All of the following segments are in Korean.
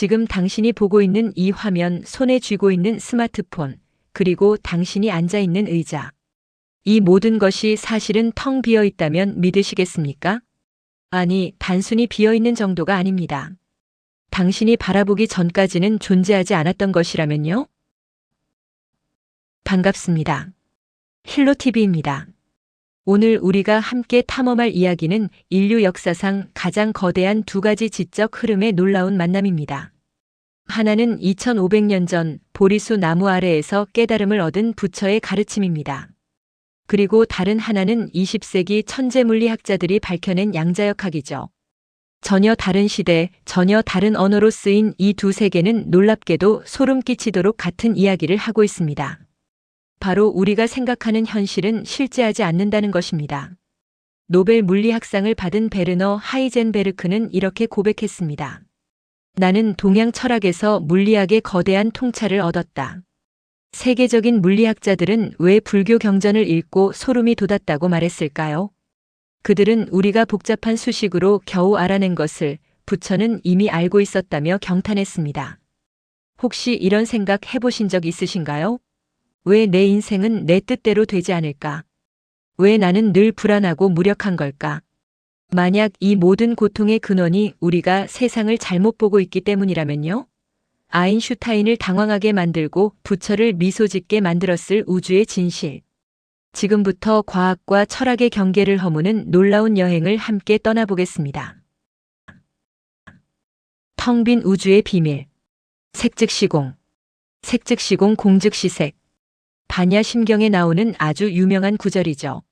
지금 당신이 보고 있는 이 화면, 손에 쥐고 있는 스마트폰, 그리고 당신이 앉아 있는 의자. 이 모든 것이 사실은 텅 비어 있다면 믿으시겠습니까? 아니, 단순히 비어 있는 정도가 아닙니다. 당신이 바라보기 전까지는 존재하지 않았던 것이라면요? 반갑습니다. 힐로TV입니다. 오늘 우리가 함께 탐험할 이야기는 인류 역사상 가장 거대한 두 가지 지적 흐름의 놀라운 만남입니다. 하나는 2500년 전 보리수 나무 아래에서 깨달음을 얻은 부처의 가르침입니다. 그리고 다른 하나는 20세기 천재 물리학자들이 밝혀낸 양자역학이죠. 전혀 다른 시대, 전혀 다른 언어로 쓰인 이 두 세계는 놀랍게도 소름 끼치도록 같은 이야기를 하고 있습니다. 바로 우리가 생각하는 현실은 실제하지 않는다는 것입니다. 노벨 물리학상을 받은 베르너 하이젠베르크는 이렇게 고백했습니다. 나는 동양 철학에서 물리학의 거대한 통찰을 얻었다. 세계적인 물리학자들은 왜 불교 경전을 읽고 소름이 돋았다고 말했을까요? 그들은 우리가 복잡한 수식으로 겨우 알아낸 것을 부처는 이미 알고 있었다며 경탄했습니다. 혹시 이런 생각 해보신 적 있으신가요? 왜 내 인생은 내 뜻대로 되지 않을까? 왜 나는 늘 불안하고 무력한 걸까? 만약 이 모든 고통의 근원이 우리가 세상을 잘못 보고 있기 때문이라면요? 아인슈타인을 당황하게 만들고 부처를 미소 짓게 만들었을 우주의 진실. 지금부터 과학과 철학의 경계를 허무는 놀라운 여행을 함께 떠나보겠습니다. 텅 빈 우주의 비밀. 색즉시공. 색즉시공 공즉시색. 반야심경에 나오는 아주 유명한 구절이죠.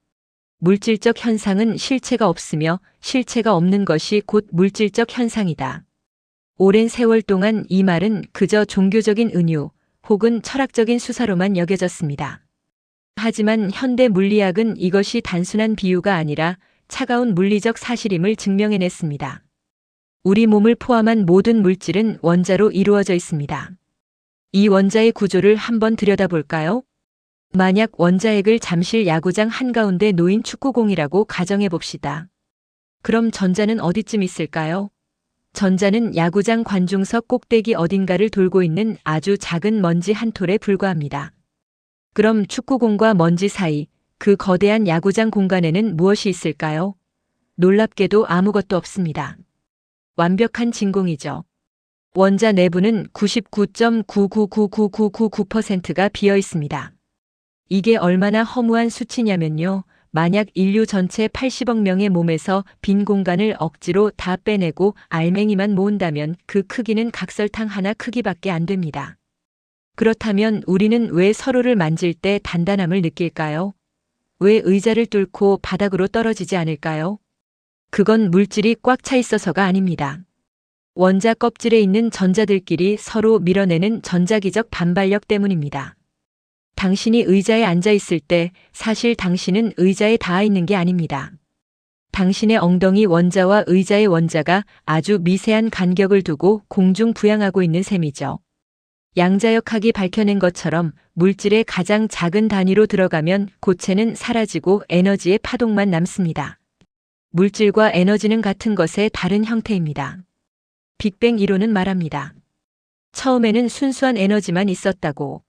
물질적 현상은 실체가 없으며 실체가 없는 것이 곧 물질적 현상이다. 오랜 세월 동안 이 말은 그저 종교적인 은유 혹은 철학적인 수사로만 여겨졌습니다. 하지만 현대 물리학은 이것이 단순한 비유가 아니라 차가운 물리적 사실임을 증명해냈습니다. 우리 몸을 포함한 모든 물질은 원자로 이루어져 있습니다. 이 원자의 구조를 한번 들여다볼까요? 만약 원자핵을 잠실 야구장 한가운데 놓인 축구공이라고 가정해 봅시다. 그럼 전자는 어디쯤 있을까요? 전자는 야구장 관중석 꼭대기 어딘가를 돌고 있는 아주 작은 먼지 한 톨에 불과합니다. 그럼 축구공과 먼지 사이, 그 거대한 야구장 공간에는 무엇이 있을까요? 놀랍게도 아무것도 없습니다. 완벽한 진공이죠. 원자 내부는 99.999999%가 비어 있습니다. 이게 얼마나 허무한 수치냐면요. 만약 인류 전체 80억 명의 몸에서 빈 공간을 억지로 다 빼내고 알맹이만 모은다면 그 크기는 각설탕 하나 크기밖에 안 됩니다. 그렇다면 우리는 왜 서로를 만질 때 단단함을 느낄까요? 왜 의자를 뚫고 바닥으로 떨어지지 않을까요? 그건 물질이 꽉 차 있어서가 아닙니다. 원자 껍질에 있는 전자들끼리 서로 밀어내는 전자기적 반발력 때문입니다. 당신이 의자에 앉아 있을 때 사실 당신은 의자에 닿아 있는 게 아닙니다. 당신의 엉덩이 원자와 의자의 원자가 아주 미세한 간격을 두고 공중 부양하고 있는 셈이죠. 양자역학이 밝혀낸 것처럼 물질의 가장 작은 단위로 들어가면 고체는 사라지고 에너지의 파동만 남습니다. 물질과 에너지는 같은 것의 다른 형태입니다. 빅뱅 이론은 말합니다. 처음에는 순수한 에너지만 있었다고.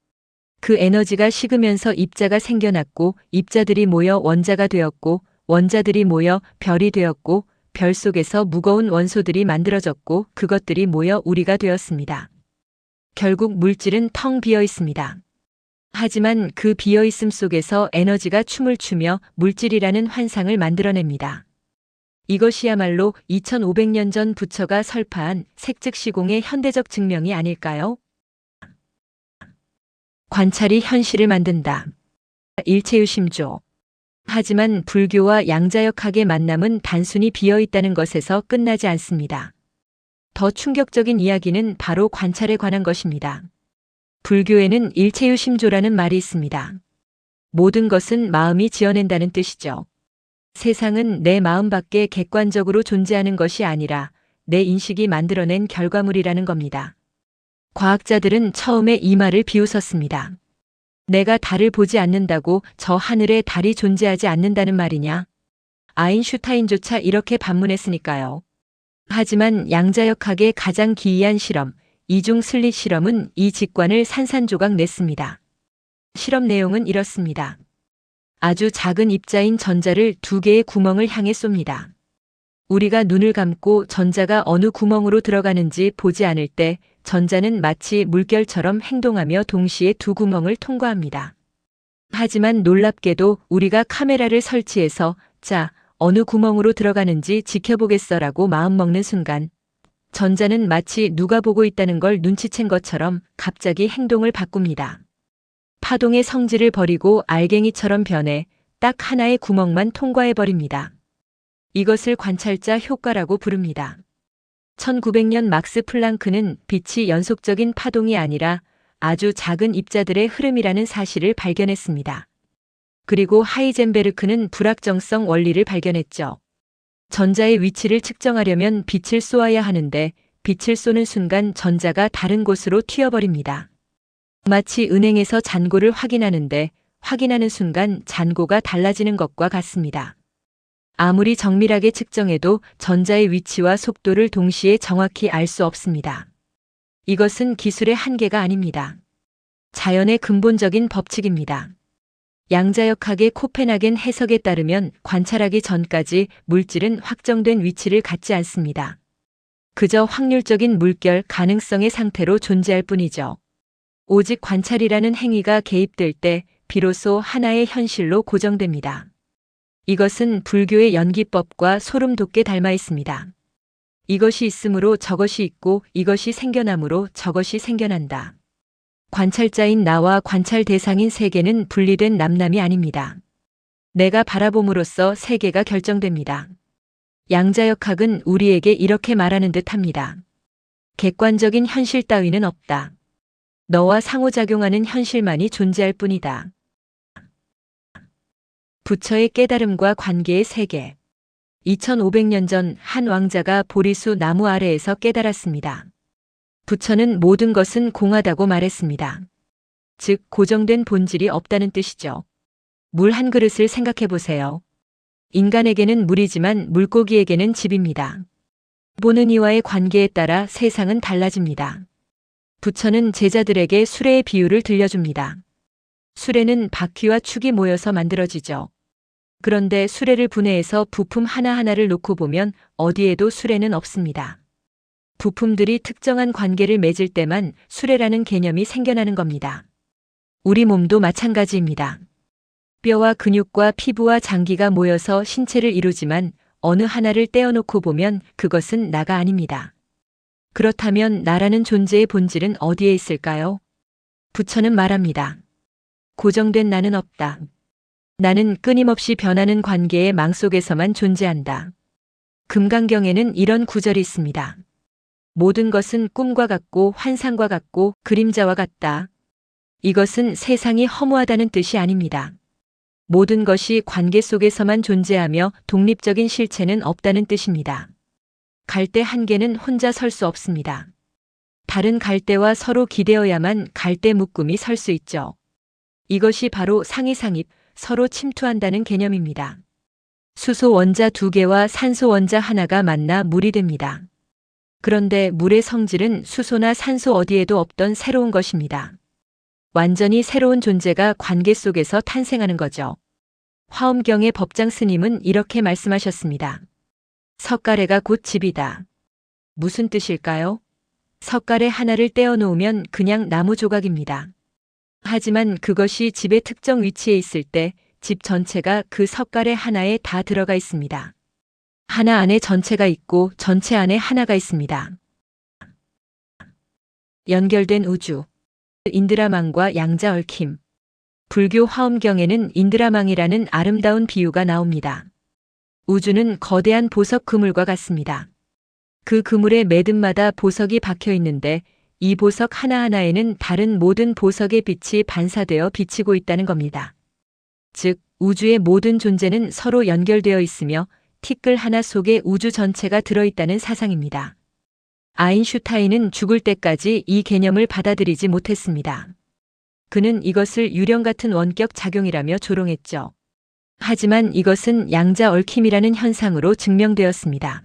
그 에너지가 식으면서 입자가 생겨났고 입자들이 모여 원자가 되었고 원자들이 모여 별이 되었고 별 속에서 무거운 원소들이 만들어졌고 그것들이 모여 우리가 되었습니다. 결국 물질은 텅 비어 있습니다. 하지만 그 비어 있음 속에서 에너지가 춤을 추며 물질이라는 환상을 만들어냅니다. 이것이야말로 2500년 전 부처가 설파한 색즉시공의 현대적 증명이 아닐까요? 관찰이 현실을 만든다. 일체유심조. 하지만 불교와 양자역학의 만남은 단순히 비어있다는 것에서 끝나지 않습니다. 더 충격적인 이야기는 바로 관찰에 관한 것입니다. 불교에는 일체유심조라는 말이 있습니다. 모든 것은 마음이 지어낸다는 뜻이죠. 세상은 내 마음 밖에 객관적으로 존재하는 것이 아니라 내 인식이 만들어낸 결과물이라는 겁니다. 과학자들은 처음에 이 말을 비웃었습니다. 내가 달을 보지 않는다고 저 하늘에 달이 존재하지 않는다는 말이냐? 아인슈타인조차 이렇게 반문했으니까요. 하지만 양자역학의 가장 기이한 실험, 이중 슬릿 실험은 이 직관을 산산조각 냈습니다. 실험 내용은 이렇습니다. 아주 작은 입자인 전자를 두 개의 구멍을 향해 쏩니다. 우리가 눈을 감고 전자가 어느 구멍으로 들어가는지 보지 않을 때 전자는 마치 물결처럼 행동하며 동시에 두 구멍을 통과합니다. 하지만 놀랍게도 우리가 카메라를 설치해서 자, 어느 구멍으로 들어가는지 지켜보겠어라고 마음먹는 순간 전자는 마치 누가 보고 있다는 걸 눈치챈 것처럼 갑자기 행동을 바꿉니다. 파동의 성질을 버리고 알갱이처럼 변해 딱 하나의 구멍만 통과해버립니다. 이것을 관찰자 효과라고 부릅니다. 1900년 막스 플랑크는 빛이 연속적인 파동이 아니라 아주 작은 입자들의 흐름이라는 사실을 발견했습니다. 그리고 하이젠베르크는 불확정성 원리를 발견했죠. 전자의 위치를 측정하려면 빛을 쏘아야 하는데 빛을 쏘는 순간 전자가 다른 곳으로 튀어버립니다. 마치 은행에서 잔고를 확인하는데 확인하는 순간 잔고가 달라지는 것과 같습니다. 아무리 정밀하게 측정해도 전자의 위치와 속도를 동시에 정확히 알 수 없습니다. 이것은 기술의 한계가 아닙니다. 자연의 근본적인 법칙입니다. 양자역학의 코펜하겐 해석에 따르면 관찰하기 전까지 물질은 확정된 위치를 갖지 않습니다. 그저 확률적인 물결 가능성의 상태로 존재할 뿐이죠. 오직 관찰이라는 행위가 개입될 때 비로소 하나의 현실로 고정됩니다. 이것은 불교의 연기법과 소름 돋게 닮아 있습니다. 이것이 있으므로 저것이 있고 이것이 생겨나므로 저것이 생겨난다. 관찰자인 나와 관찰 대상인 세계는 분리된 남남이 아닙니다. 내가 바라봄으로써 세계가 결정됩니다. 양자역학은 우리에게 이렇게 말하는 듯합니다. 객관적인 현실 따위는 없다. 너와 상호작용하는 현실만이 존재할 뿐이다. 부처의 깨달음과 관계의 세계. 2500년 전 한 왕자가 보리수 나무 아래에서 깨달았습니다. 부처는 모든 것은 공하다고 말했습니다. 즉 고정된 본질이 없다는 뜻이죠. 물 한 그릇을 생각해 보세요. 인간에게는 물이지만 물고기에게는 집입니다. 보는 이와의 관계에 따라 세상은 달라집니다. 부처는 제자들에게 수레의 비유를 들려줍니다. 수레는 바퀴와 축이 모여서 만들어지죠. 그런데 수레를 분해해서 부품 하나하나를 놓고 보면 어디에도 수레는 없습니다. 부품들이 특정한 관계를 맺을 때만 수레라는 개념이 생겨나는 겁니다. 우리 몸도 마찬가지입니다. 뼈와 근육과 피부와 장기가 모여서 신체를 이루지만 어느 하나를 떼어놓고 보면 그것은 나가 아닙니다. 그렇다면 나라는 존재의 본질은 어디에 있을까요? 부처는 말합니다. 고정된 나는 없다. 나는 끊임없이 변하는 관계의 망 속에서만 존재한다. 금강경에는 이런 구절이 있습니다. 모든 것은 꿈과 같고 환상과 같고 그림자와 같다. 이것은 세상이 허무하다는 뜻이 아닙니다. 모든 것이 관계 속에서만 존재하며 독립적인 실체는 없다는 뜻입니다. 갈대 한 개는 혼자 설 수 없습니다. 다른 갈대와 서로 기대어야만 갈대 묶음이 설 수 있죠. 이것이 바로 상이상입, 서로 침투한다는 개념입니다. 수소 원자 두 개와 산소 원자 하나가 만나 물이 됩니다. 그런데 물의 성질은 수소나 산소 어디에도 없던 새로운 것입니다. 완전히 새로운 존재가 관계 속에서 탄생하는 거죠. 화엄경의 법장 스님은 이렇게 말씀하셨습니다. 석가래가 곧 집이다. 무슨 뜻일까요? 석가래 하나를 떼어놓으면 그냥 나무 조각입니다. 하지만 그것이 집의 특정 위치에 있을 때 집 전체가 그 석가래 하나에 다 들어가 있습니다. 하나 안에 전체가 있고 전체 안에 하나가 있습니다. 연결된 우주. 인드라망과 양자 얽힘. 불교 화엄경에는 인드라망이라는 아름다운 비유가 나옵니다. 우주는 거대한 보석 그물과 같습니다. 그 그물의 매듭마다 보석이 박혀 있는데 이 보석 하나하나에는 다른 모든 보석의 빛이 반사되어 비치고 있다는 겁니다. 즉, 우주의 모든 존재는 서로 연결되어 있으며 티끌 하나 속에 우주 전체가 들어있다는 사상입니다. 아인슈타인은 죽을 때까지 이 개념을 받아들이지 못했습니다. 그는 이것을 유령 같은 원격 작용이라며 조롱했죠. 하지만 이것은 양자 얽힘이라는 현상으로 증명되었습니다.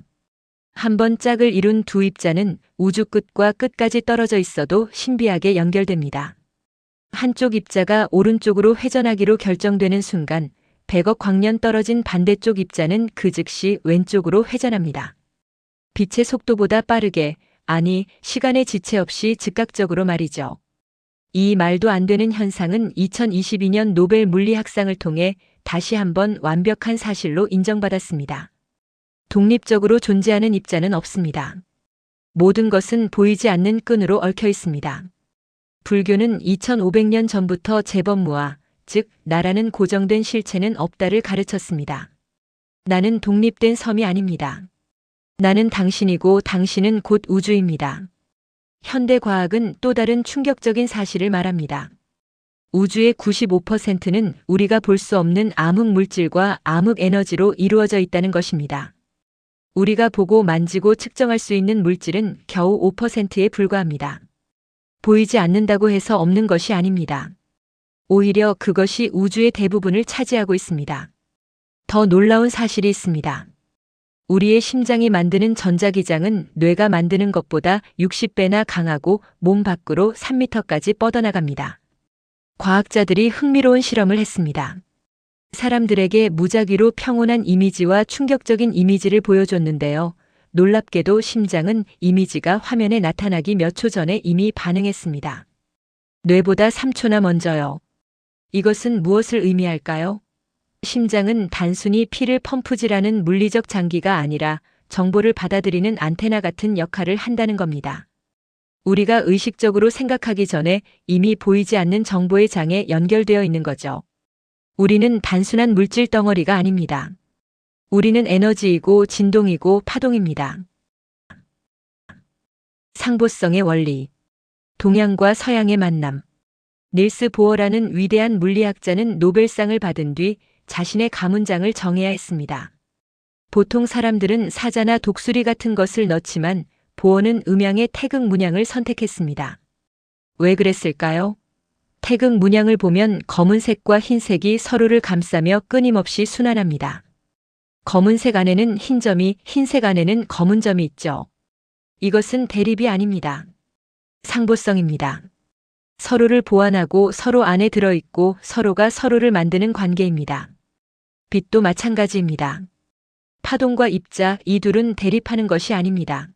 한 번 짝을 이룬 두 입자는 우주 끝과 끝까지 떨어져 있어도 신비하게 연결됩니다. 한쪽 입자가 오른쪽으로 회전하기로 결정되는 순간 100억 광년 떨어진 반대쪽 입자는 그 즉시 왼쪽으로 회전합니다. 빛의 속도보다 빠르게, 아니, 시간의 지체 없이 즉각적으로 말이죠. 이 말도 안 되는 현상은 2022년 노벨 물리학상을 통해 다시 한번 완벽한 사실로 인정받았습니다. 독립적으로 존재하는 입자는 없습니다. 모든 것은 보이지 않는 끈으로 얽혀 있습니다. 불교는 2500년 전부터 재범무아, 즉 나라는 고정된 실체는 없다를 가르쳤습니다. 나는 독립된 섬이 아닙니다. 나는 당신이고 당신은 곧 우주입니다. 현대 과학은 또 다른 충격적인 사실을 말합니다. 우주의 95%는 우리가 볼 수 없는 암흑 물질과 암흑 에너지로 이루어져 있다는 것입니다. 우리가 보고 만지고 측정할 수 있는 물질은 겨우 5%에 불과합니다. 보이지 않는다고 해서 없는 것이 아닙니다. 오히려 그것이 우주의 대부분을 차지하고 있습니다. 더 놀라운 사실이 있습니다. 우리의 심장이 만드는 전자기장은 뇌가 만드는 것보다 60배나 강하고 몸 밖으로 3m까지 뻗어나갑니다. 과학자들이 흥미로운 실험을 했습니다. 사람들에게 무작위로 평온한 이미지와 충격적인 이미지를 보여줬는데요. 놀랍게도 심장은 이미지가 화면에 나타나기 몇 초 전에 이미 반응했습니다. 뇌보다 3초나 먼저요. 이것은 무엇을 의미할까요? 심장은 단순히 피를 펌프질하는 물리적 장기가 아니라 정보를 받아들이는 안테나 같은 역할을 한다는 겁니다. 우리가 의식적으로 생각하기 전에 이미 보이지 않는 정보의 장에 연결되어 있는 거죠. 우리는 단순한 물질 덩어리가 아닙니다. 우리는 에너지이고 진동이고 파동입니다. 상보성의 원리. 동양과 서양의 만남. 닐스 보어라는 위대한 물리학자는 노벨상을 받은 뒤 자신의 가문장을 정해야 했습니다. 보통 사람들은 사자나 독수리 같은 것을 넣지만 보어는 음양의 태극 문양을 선택했습니다. 왜 그랬을까요? 태극 문양을 보면 검은색과 흰색이 서로를 감싸며 끊임없이 순환합니다. 검은색 안에는 흰 점이, 흰색 안에는 검은 점이 있죠. 이것은 대립이 아닙니다. 상보성입니다. 서로를 보완하고 서로 안에 들어있고 서로가 서로를 만드는 관계입니다. 빛도 마찬가지입니다. 파동과 입자, 이 둘은 대립하는 것이 아닙니다.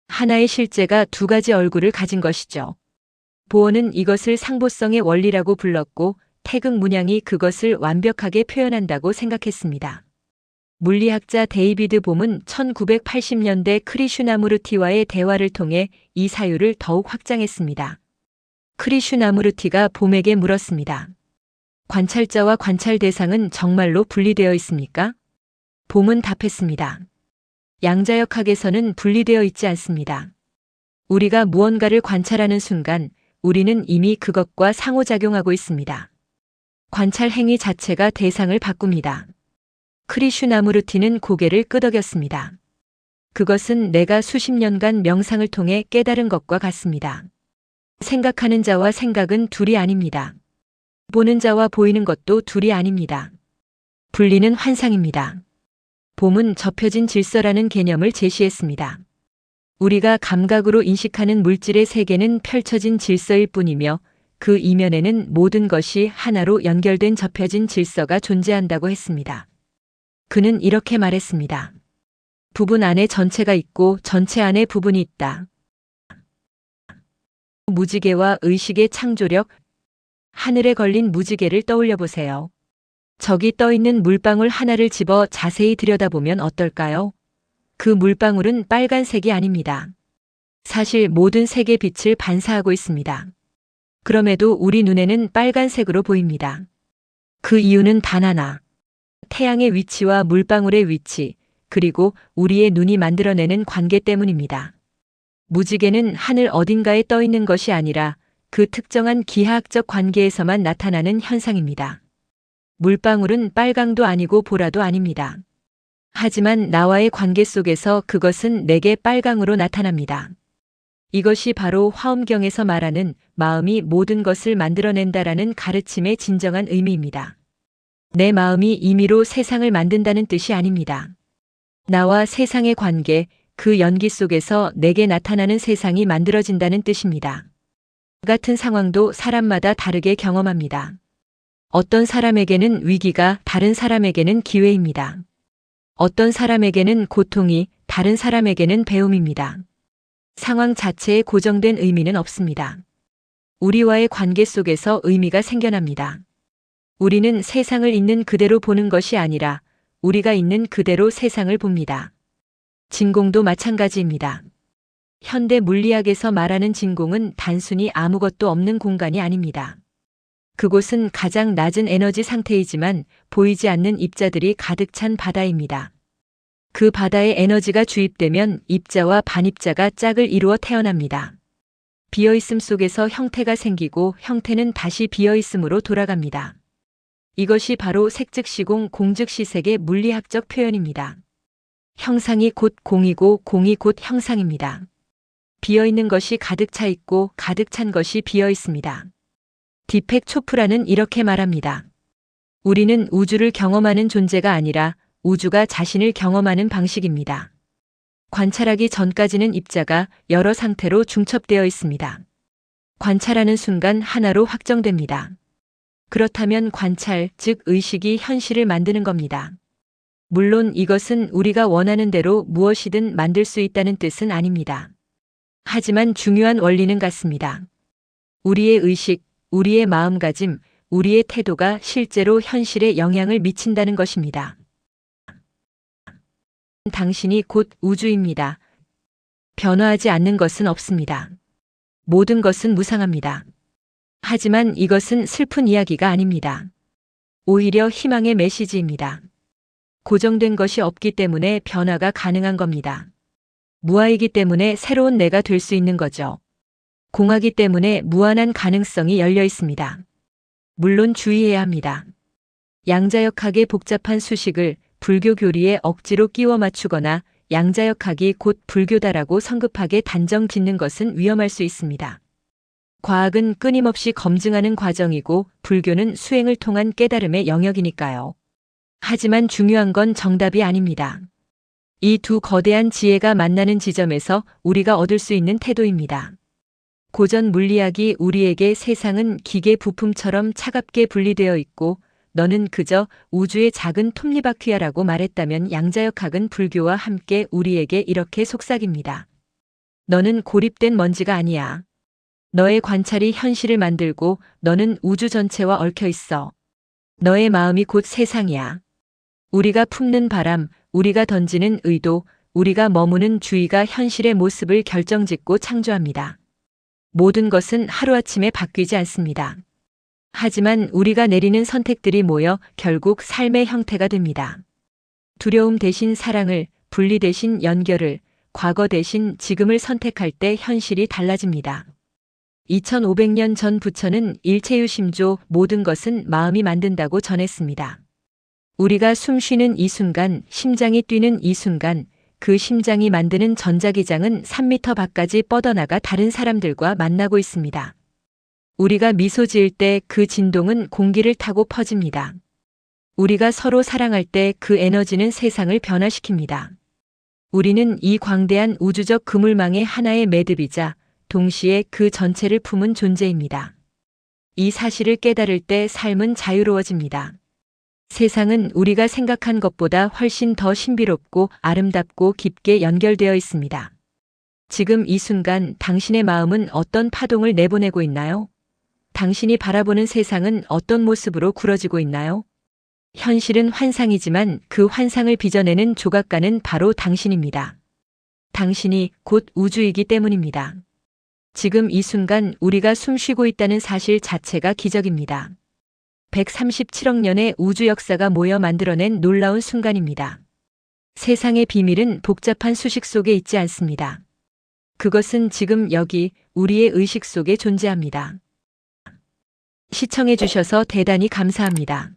하나의 실제가 두 가지 얼굴을 가진 것이죠. 보어는 이것을 상보성의 원리라고 불렀고 태극 문양이 그것을 완벽하게 표현한다고 생각했습니다. 물리학자 데이비드 봄은 1980년대 크리슈나무르티와의 대화를 통해 이 사유를 더욱 확장했습니다. 크리슈나무르티가 봄에게 물었습니다. 관찰자와 관찰 대상은 정말로 분리되어 있습니까? 봄은 답했습니다. 양자역학에서는 분리되어 있지 않습니다. 우리가 무언가를 관찰하는 순간 우리는 이미 그것과 상호작용하고 있습니다. 관찰 행위 자체가 대상을 바꿉니다. 크리슈나무르티는 고개를 끄덕였습니다. 그것은 내가 수십 년간 명상을 통해 깨달은 것과 같습니다. 생각하는 자와 생각은 둘이 아닙니다. 보는 자와 보이는 것도 둘이 아닙니다. 분리는 환상입니다. 봄은 접혀진 질서라는 개념을 제시했습니다. 우리가 감각으로 인식하는 물질의 세계는 펼쳐진 질서일 뿐이며 그 이면에는 모든 것이 하나로 연결된 접혀진 질서가 존재한다고 했습니다. 그는 이렇게 말했습니다. 부분 안에 전체가 있고 전체 안에 부분이 있다. 무지개와 의식의 창조력. 하늘에 걸린 무지개를 떠올려 보세요. 저기 떠 있는 물방울 하나를 집어 자세히 들여다보면 어떨까요? 그 물방울은 빨간색이 아닙니다. 사실 모든 색의 빛을 반사하고 있습니다. 그럼에도 우리 눈에는 빨간색으로 보입니다. 그 이유는 단 하나. 태양의 위치와 물방울의 위치, 그리고 우리의 눈이 만들어내는 관계 때문입니다. 무지개는 하늘 어딘가에 떠 있는 것이 아니라 그 특정한 기하학적 관계에서만 나타나는 현상입니다. 물방울은 빨강도 아니고 보라도 아닙니다. 하지만 나와의 관계 속에서 그것은 내게 빨강으로 나타납니다. 이것이 바로 화엄경에서 말하는 마음이 모든 것을 만들어낸다라는 가르침의 진정한 의미입니다. 내 마음이 임의로 세상을 만든다는 뜻이 아닙니다. 나와 세상의 관계, 그 연기 속에서 내게 나타나는 세상이 만들어진다는 뜻입니다. 같은 상황도 사람마다 다르게 경험합니다. 어떤 사람에게는 위기가 다른 사람에게는 기회입니다. 어떤 사람에게는 고통이 다른 사람에게는 배움입니다. 상황 자체에 고정된 의미는 없습니다. 우리와의 관계 속에서 의미가 생겨납니다. 우리는 세상을 있는 그대로 보는 것이 아니라 우리가 있는 그대로 세상을 봅니다. 진공도 마찬가지입니다. 현대 물리학에서 말하는 진공은 단순히 아무것도 없는 공간이 아닙니다. 그곳은 가장 낮은 에너지 상태이지만 보이지 않는 입자들이 가득 찬 바다입니다. 그 바다에 에너지가 주입되면 입자와 반입자가 짝을 이루어 태어납니다. 비어있음 속에서 형태가 생기고 형태는 다시 비어있음으로 돌아갑니다. 이것이 바로 색즉시공 공즉시색의 물리학적 표현입니다. 형상이 곧 공이고 공이 곧 형상입니다. 비어있는 것이 가득 차 있고 가득 찬 것이 비어 있습니다. 디펙 초프라는 이렇게 말합니다. 우리는 우주를 경험하는 존재가 아니라 우주가 자신을 경험하는 방식입니다. 관찰하기 전까지는 입자가 여러 상태로 중첩되어 있습니다. 관찰하는 순간 하나로 확정됩니다. 그렇다면 관찰, 즉 의식이 현실을 만드는 겁니다. 물론 이것은 우리가 원하는 대로 무엇이든 만들 수 있다는 뜻은 아닙니다. 하지만 중요한 원리는 같습니다. 우리의 의식, 우리의 마음가짐, 우리의 태도가 실제로 현실에 영향을 미친다는 것입니다. 당신이 곧 우주입니다. 변화하지 않는 것은 없습니다. 모든 것은 무상합니다. 하지만 이것은 슬픈 이야기가 아닙니다. 오히려 희망의 메시지입니다. 고정된 것이 없기 때문에 변화가 가능한 겁니다. 무아이기 때문에 새로운 내가 될 수 있는 거죠. 공하기 때문에 무한한 가능성이 열려 있습니다. 물론 주의해야 합니다. 양자역학의 복잡한 수식을 불교 교리에 억지로 끼워 맞추거나 양자역학이 곧 불교다라고 성급하게 단정 짓는 것은 위험할 수 있습니다. 과학은 끊임없이 검증하는 과정이고 불교는 수행을 통한 깨달음의 영역이니까요. 하지만 중요한 건 정답이 아닙니다. 이 두 거대한 지혜가 만나는 지점에서 우리가 얻을 수 있는 태도입니다. 고전 물리학이 우리에게 세상은 기계 부품처럼 차갑게 분리되어 있고 너는 그저 우주의 작은 톱니바퀴야라고 말했다면 양자역학은 불교와 함께 우리에게 이렇게 속삭입니다. 너는 고립된 먼지가 아니야. 너의 관찰이 현실을 만들고 너는 우주 전체와 얽혀 있어. 너의 마음이 곧 세상이야. 우리가 품는 바람, 우리가 던지는 의도, 우리가 머무는 주의가 현실의 모습을 결정짓고 창조합니다. 모든 것은 하루아침에 바뀌지 않습니다. 하지만 우리가 내리는 선택들이 모여 결국 삶의 형태가 됩니다. 두려움 대신 사랑을, 분리 대신 연결을, 과거 대신 지금을 선택할 때 현실이 달라집니다. 2500년 전 부처는 일체유심조 모든 것은 마음이 만든다고 전했습니다. 우리가 숨 쉬는 이 순간, 심장이 뛰는 이 순간, 그 심장이 만드는 전자기장은 3m 밖까지 뻗어나가 다른 사람들과 만나고 있습니다. 우리가 미소 지을 때 그 진동은 공기를 타고 퍼집니다. 우리가 서로 사랑할 때 그 에너지는 세상을 변화시킵니다. 우리는 이 광대한 우주적 그물망의 하나의 매듭이자 동시에 그 전체를 품은 존재입니다. 이 사실을 깨달을 때 삶은 자유로워집니다. 세상은 우리가 생각한 것보다 훨씬 더 신비롭고 아름답고 깊게 연결되어 있습니다. 지금 이 순간 당신의 마음은 어떤 파동을 내보내고 있나요? 당신이 바라보는 세상은 어떤 모습으로 굴어지고 있나요? 현실은 환상이지만 그 환상을 빚어내는 조각가는 바로 당신입니다. 당신이 곧 우주이기 때문입니다. 지금 이 순간 우리가 숨쉬고 있다는 사실 자체가 기적입니다. 137억 년의 우주 역사가 모여 만들어낸 놀라운 순간입니다. 세상의 비밀은 복잡한 수식 속에 있지 않습니다. 그것은 지금 여기 우리의 의식 속에 존재합니다. 시청해 주셔서 대단히 감사합니다.